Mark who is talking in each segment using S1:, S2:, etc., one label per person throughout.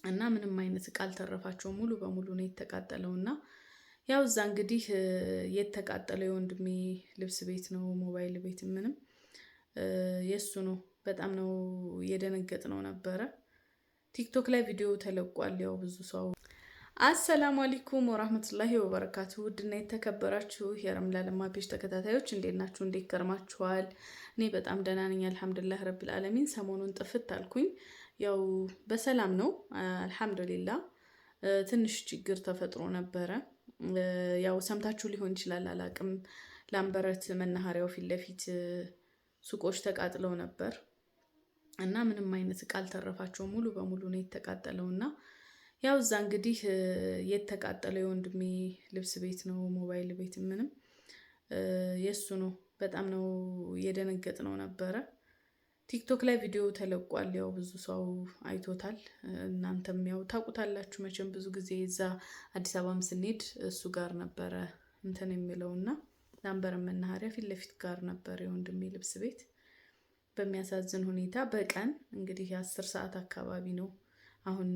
S1: እና ምንም አይነት እቃ አልተረፋቸውም። ሙሉ በሙሉ ነው የተቃጠለውና ያው እዛ እንግዲህ የተቃጠለው የወንድሜ ልብስ ቤት ነው፣ ሞባይል ቤት ምንም የሱ ነው። በጣም ነው የደነገጥነው ነበረ። ቲክቶክ ላይ ቪዲዮ ተለቋል። ያው ብዙ ሰው አሰላሙ አለይኩም ወራህመቱላሂ ወበረካቱ። ውድና የተከበራችሁ የረምላ ለማ ፔጅ ተከታታዮች እንዴት ናችሁ? እንዴት ከርማችኋል? እኔ በጣም ደህና ነኝ አልሐምዱሊላህ ረብል ዓለሚን። ሰሞኑን ጥፍት አልኩኝ። ያው በሰላም ነው አልሐምዱሊላህ። ትንሽ ችግር ተፈጥሮ ነበረ። ያው ሰምታችሁ ሊሆን ይችላል አላቅም። ላምበረት መናኸሪያው ፊት ለፊት ሱቆች ተቃጥለው ነበር እና ምንም አይነት እቃ አልተረፋቸውም። ሙሉ በሙሉ ነው የተቃጠለውና ያው እዛ እንግዲህ የተቃጠለው የወንድሜ ልብስ ቤት ነው፣ ሞባይል ቤት ምንም የሱ ነው። በጣም ነው የደነገጥነው ነበረ። ቲክቶክ ላይ ቪዲዮ ተለቋል። ያው ብዙ ሰው አይቶታል። እናንተም ያው ታውቁታላችሁ መቼም። ብዙ ጊዜ እዛ አዲስ አበባም ስንሄድ እሱ ጋር ነበረ እንትን የሚለውና ላምበረት መናኸሪያ ፊት ለፊት ጋር ነበር የወንድሜ ልብስ ቤት። በሚያሳዝን ሁኔታ በቀን እንግዲህ የ10 ሰዓት አካባቢ ነው አሁን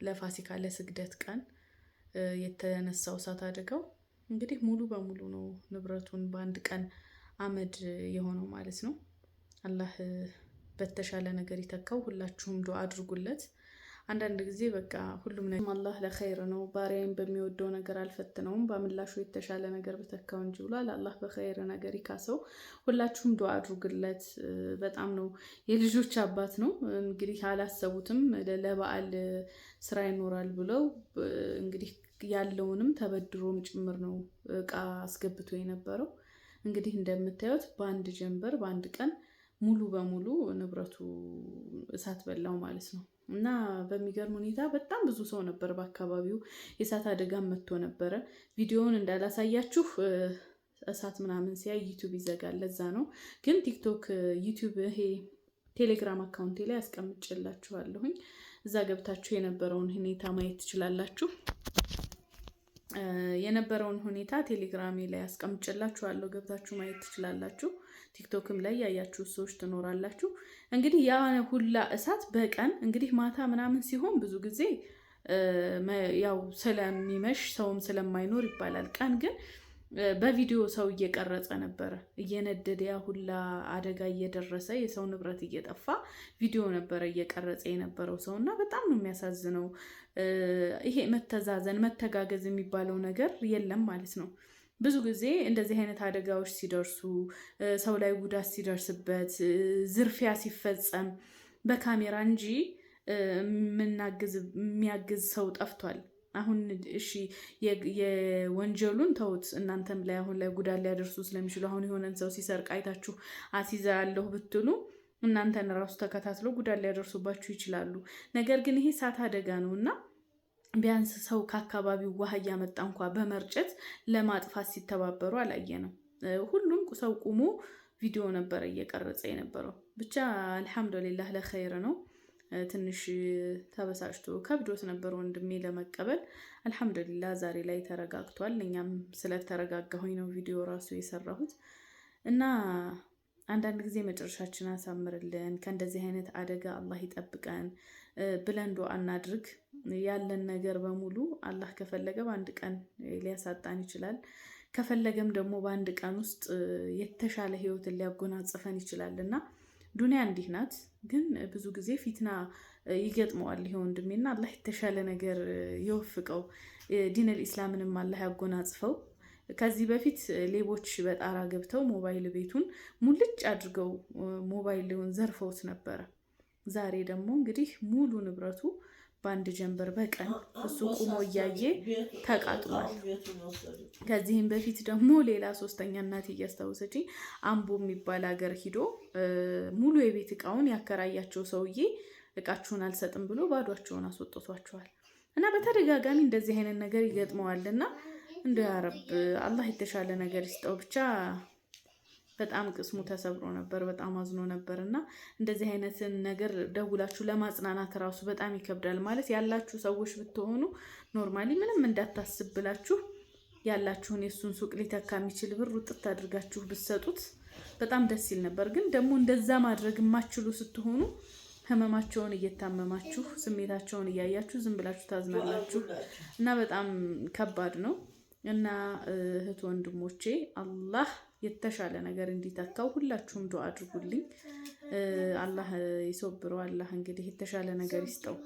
S1: ለፋሲካ ለስግደት ቀን የተነሳው እሳት አደጋው። እንግዲህ ሙሉ በሙሉ ነው ንብረቱን በአንድ ቀን አመድ የሆነው ማለት ነው። አላህ በተሻለ ነገር ይተካው። ሁላችሁም ዱአ አድርጉለት። አንዳንድ ጊዜ በቃ ሁሉም ነገር አላህ ለኸይር ነው። ባሪያዬን በሚወደው ነገር አልፈትነውም በምላሹ የተሻለ ነገር በተካው እንጂ ብሏል። አላህ በኸይር ነገር ይካሰው። ሁላችሁም ዱአ አድርጉለት። በጣም ነው የልጆች አባት ነው። እንግዲህ አላሰቡትም ለበዓል ስራ ይኖራል ብለው እንግዲህ ያለውንም ተበድሮም ጭምር ነው እቃ አስገብቶ የነበረው። እንግዲህ እንደምታዩት በአንድ ጀንበር በአንድ ቀን ሙሉ በሙሉ ንብረቱ እሳት በላው ማለት ነው። እና በሚገርም ሁኔታ በጣም ብዙ ሰው ነበር በአካባቢው። የእሳት አደጋ መጥቶ ነበረ። ቪዲዮውን እንዳላሳያችሁ እሳት ምናምን ሲያይ ዩቲዩብ ይዘጋል። ለዛ ነው። ግን ቲክቶክ፣ ዩቲዩብ፣ ይሄ ቴሌግራም አካውንቴ ላይ አስቀምጬላችኋለሁኝ። እዛ ገብታችሁ የነበረውን ሁኔታ ማየት ትችላላችሁ። የነበረውን ሁኔታ ቴሌግራሜ ላይ አስቀምጬላችኋለሁ። ገብታችሁ ማየት ትችላላችሁ። ቲክቶክም ላይ ያያችሁ ሰዎች ትኖራላችሁ። እንግዲህ ያ ሁላ እሳት በቀን እንግዲህ ማታ ምናምን ሲሆን ብዙ ጊዜ ያው ስለሚመሽ ሰውም ስለማይኖር ይባላል። ቀን ግን በቪዲዮ ሰው እየቀረጸ ነበረ እየነደደ ያ ሁላ አደጋ እየደረሰ የሰው ንብረት እየጠፋ ቪዲዮ ነበረ እየቀረጸ የነበረው ሰው እና በጣም ነው የሚያሳዝነው። ይሄ መተዛዘን መተጋገዝ የሚባለው ነገር የለም ማለት ነው። ብዙ ጊዜ እንደዚህ አይነት አደጋዎች ሲደርሱ፣ ሰው ላይ ጉዳት ሲደርስበት፣ ዝርፊያ ሲፈጸም በካሜራ እንጂ የሚያግዝ ሰው ጠፍቷል። አሁን እሺ የወንጀሉን ተውት። እናንተም ላይ አሁን ላይ ጉዳት ሊያደርሱ ስለሚችሉ አሁን የሆነን ሰው ሲሰርቅ አይታችሁ አስይዛለሁ ብትሉ እናንተን ራሱ ተከታትለው ጉዳት ሊያደርሱባችሁ ይችላሉ። ነገር ግን ይሄ እሳት አደጋ ነው እና ቢያንስ ሰው ከአካባቢው ውሃ እያመጣ እንኳ በመርጨት ለማጥፋት ሲተባበሩ አላየንም። ሁሉም ሰው ቁሞ ቪዲዮ ነበረ እየቀረጸ የነበረው። ብቻ አልሐምዱሊላህ ለኸይር ነው። ትንሽ ተበሳጭቶ ከብዶት ነበር ወንድሜ ለመቀበል። አልሐምዱሊላህ ዛሬ ላይ ተረጋግቷል። እኛም ስለተረጋጋሁኝ ነው ቪዲዮ ራሱ የሰራሁት። እና አንዳንድ ጊዜ መጨረሻችን አሳምርልን፣ ከእንደዚህ አይነት አደጋ አላህ ይጠብቀን ብለን ዱአ እናድርግ። ያለን ነገር በሙሉ አላህ ከፈለገ በአንድ ቀን ሊያሳጣን ይችላል። ከፈለገም ደግሞ በአንድ ቀን ውስጥ የተሻለ ህይወትን ሊያጎናጽፈን ይችላል እና ዱንያ እንዲህ ናት። ግን ብዙ ጊዜ ፊትና ይገጥመዋል ይሄ ወንድሜና አላህ የተሻለ ነገር ይወፍቀው። ዲነል ኢስላምንም አላህ ያጎናጽፈው። ከዚህ በፊት ሌቦች በጣራ ገብተው ሞባይል ቤቱን ሙልጭ አድርገው ሞባይሉን ዘርፈውት ነበረ። ዛሬ ደግሞ እንግዲህ ሙሉ ንብረቱ በአንድ ጀንበር በቀን እሱ ቁሞ እያየ ተቃጥሏል። ከዚህም በፊት ደግሞ ሌላ ሶስተኛ እናት እያስታወሰችኝ አምቦ የሚባል ሀገር ሂዶ ሙሉ የቤት እቃውን ያከራያቸው ሰውዬ እቃችሁን አልሰጥም ብሎ ባዷቸውን አስወጥቷቸዋል። እና በተደጋጋሚ እንደዚህ አይነት ነገር ይገጥመዋልና እንደ ያረብ አላህ የተሻለ ነገር ይስጠው። ብቻ በጣም ቅስሙ ተሰብሮ ነበር፣ በጣም አዝኖ ነበር። እና እንደዚህ አይነትን ነገር ደውላችሁ ለማጽናናት ራሱ በጣም ይከብዳል። ማለት ያላችሁ ሰዎች ብትሆኑ ኖርማሊ ምንም እንዳታስብላችሁ ያላችሁን የሱን ሱቅ ሊተካ የሚችል ብር ውጥት አድርጋችሁ ብትሰጡት በጣም ደስ ይል ነበር። ግን ደግሞ እንደዛ ማድረግ የማትችሉ ስትሆኑ ህመማቸውን እየታመማችሁ ስሜታቸውን እያያችሁ ዝም ብላችሁ ታዝናላችሁ እና በጣም ከባድ ነው። እና እህት ወንድሞቼ አላህ የተሻለ ነገር እንዲተካው ሁላችሁም ዱአ አድርጉልኝ። አላህ ይሶብረው። አላህ እንግዲህ የተሻለ ነገር ይስጠው።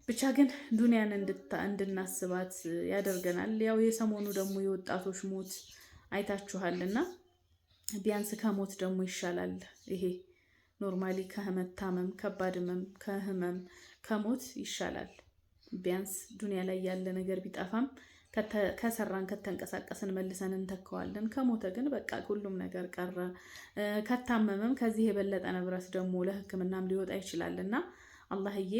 S1: ብቻ ግን ዱንያን እንድናስባት ያደርገናል። ያው የሰሞኑ ደግሞ የወጣቶች ሞት አይታችኋልና ቢያንስ ከሞት ደግሞ ይሻላል። ይሄ ኖርማሊ ከመታመም ከባድ ህመም ከህመም ከሞት ይሻላል። ቢያንስ ዱንያ ላይ ያለ ነገር ቢጠፋም ከሰራን ከተንቀሳቀስን መልሰን እንተካዋለን። ከሞተ ግን በቃ ሁሉም ነገር ቀረ። ከታመመም ከዚህ የበለጠ ንብረት ደግሞ ለሕክምናም ሊወጣ ይችላልና አላህዬ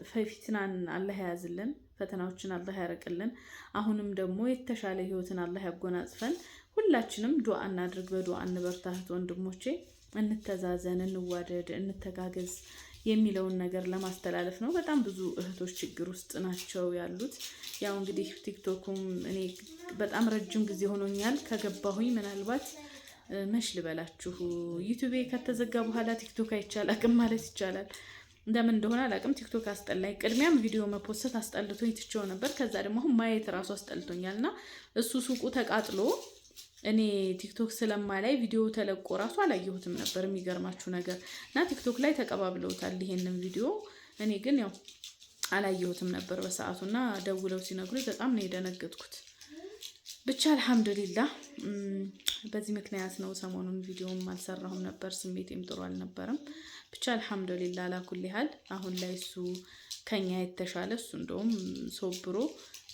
S1: ከፊትናን አላህ ያዝልን፣ ፈተናዎችን አላህ ያረቅልን። አሁንም ደግሞ የተሻለ ህይወትን አላህ ያጎናጽፈን። ሁላችንም ዱአ እናድርግ፣ በዱአ እንበርታ። እህት ወንድሞቼ እንተዛዘን፣ እንዋደድ፣ እንተጋገዝ የሚለውን ነገር ለማስተላለፍ ነው። በጣም ብዙ እህቶች ችግር ውስጥ ናቸው ያሉት። ያው እንግዲህ ቲክቶኩም እኔ በጣም ረጅም ጊዜ ሆኖኛል ከገባሁኝ። ምናልባት መች ልበላችሁ ዩቲዩብ ከተዘጋ በኋላ ቲክቶክ አይቻል አቅም ማለት ይቻላል። እንደምን እንደሆነ አላቅም። ቲክቶክ አስጠላኝ። ቅድሚያም ቪዲዮ መፖስት አስጠልቶኝ ትቼው ነበር። ከዛ ደግሞ አሁን ማየት ራሱ አስጠልቶኛልና እሱ ሱቁ ተቃጥሎ እኔ ቲክቶክ ስለማላይ ቪዲዮ ተለቆ ራሱ አላየሁትም ነበር። የሚገርማችሁ ነገር እና ቲክቶክ ላይ ተቀባብለውታል ይሄንን ቪዲዮ። እኔ ግን ያው አላየሁትም ነበር በሰዓቱና ደውለው ሲነግሩኝ በጣም ነው የደነገጥኩት። ብቻ አልሐምዱሊላህ በዚህ ምክንያት ነው ሰሞኑን ቪዲዮም አልሰራሁም ነበር። ስሜቴም ጥሩ አልነበረም። ብቻ አልሐምዱሊላህ አላኩል ያህል አሁን ላይ እሱ ከኛ የተሻለ እሱ እንደውም ሶብሮ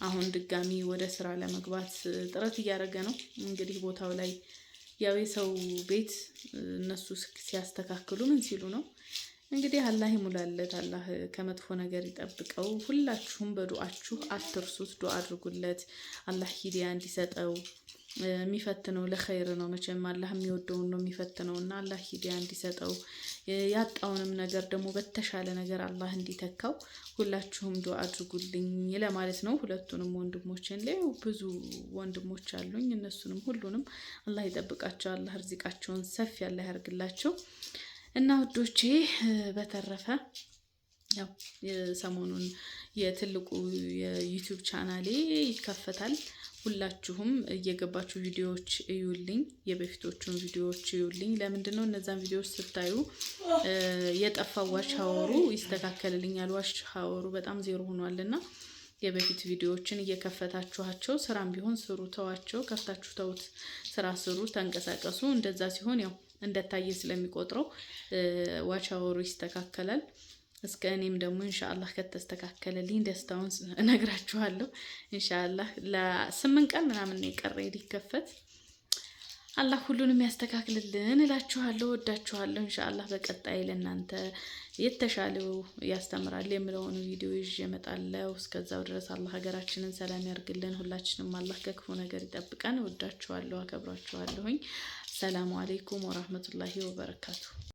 S1: አሁን ድጋሚ ወደ ስራ ለመግባት ጥረት እያደረገ ነው። እንግዲህ ቦታው ላይ ያው የሰው ቤት እነሱ ሲያስተካክሉ ምን ሲሉ ነው እንግዲህ አላህ ይሙላለት፣ አላህ ከመጥፎ ነገር ይጠብቀው። ሁላችሁም በዱአችሁ አትርሱት፣ ዱአ አድርጉለት አላህ ሂዳያ እንዲሰጠው። የሚፈትነው ለኸይር ነው መቼም አላህ የሚወደውን ነው የሚፈትነውና አላህ ሂዳያ እንዲሰጠው፣ ያጣውንም ነገር ደግሞ በተሻለ ነገር አላህ እንዲተካው ሁላችሁም ዱአ አድርጉልኝ ለማለት ነው። ሁለቱንም ወንድሞችን ላይ ብዙ ወንድሞች አሉኝ። እነሱንም ሁሉንም አላህ ይጠብቃቸው፣ አላህ ርዚቃቸውን ሰፊ አላህ ያርግላቸው። እና ውዶቼ በተረፈ ያው ሰሞኑን የትልቁ የዩቲዩብ ቻናሌ ይከፈታል። ሁላችሁም እየገባችሁ ቪዲዮዎች እዩልኝ፣ የበፊቶቹን ቪዲዮዎች እዩልኝ። ለምንድን ነው እነዛን ቪዲዮዎች ስታዩ የጠፋው ዋች ሀወሩ ይስተካከልልኛል። ዋች ሀወሩ በጣም ዜሮ ሆኗልና የበፊት ቪዲዮዎችን እየከፈታችኋቸው ስራም ቢሆን ስሩ፣ ተዋቸው፣ ከፍታችሁ ተውት፣ ስራ ስሩ፣ ተንቀሳቀሱ። እንደዛ ሲሆን ያው እንደታየ ስለሚቆጥረው ዋች ሀወሩ ይስተካከላል። እስከ እኔም ደግሞ ኢንሻአላህ ከተስተካከለልኝ ደስታውን እነግራችኋለሁ። ኢንሻአላህ ለ8 ቀን ምናምን ነው የቀረኝ ሊከፈት። አላህ ሁሉንም ያስተካክልልን እላችኋለሁ። ወዳችኋለሁ። ኢንሻአላህ በቀጣይ ለእናንተ የተሻለው ያስተምራል የምለውን ቪዲዮ ይዤ እመጣለሁ። እስከዛው ድረስ አላህ ሀገራችንን ሰላም ያርግልን። ሁላችንም አላህ ከክፉ ነገር ይጠብቀን። ወዳችኋለሁ፣ አከብራችኋለሁኝ። ሰላሙ አለይኩም ወራህመቱላሂ ወበረካቱ።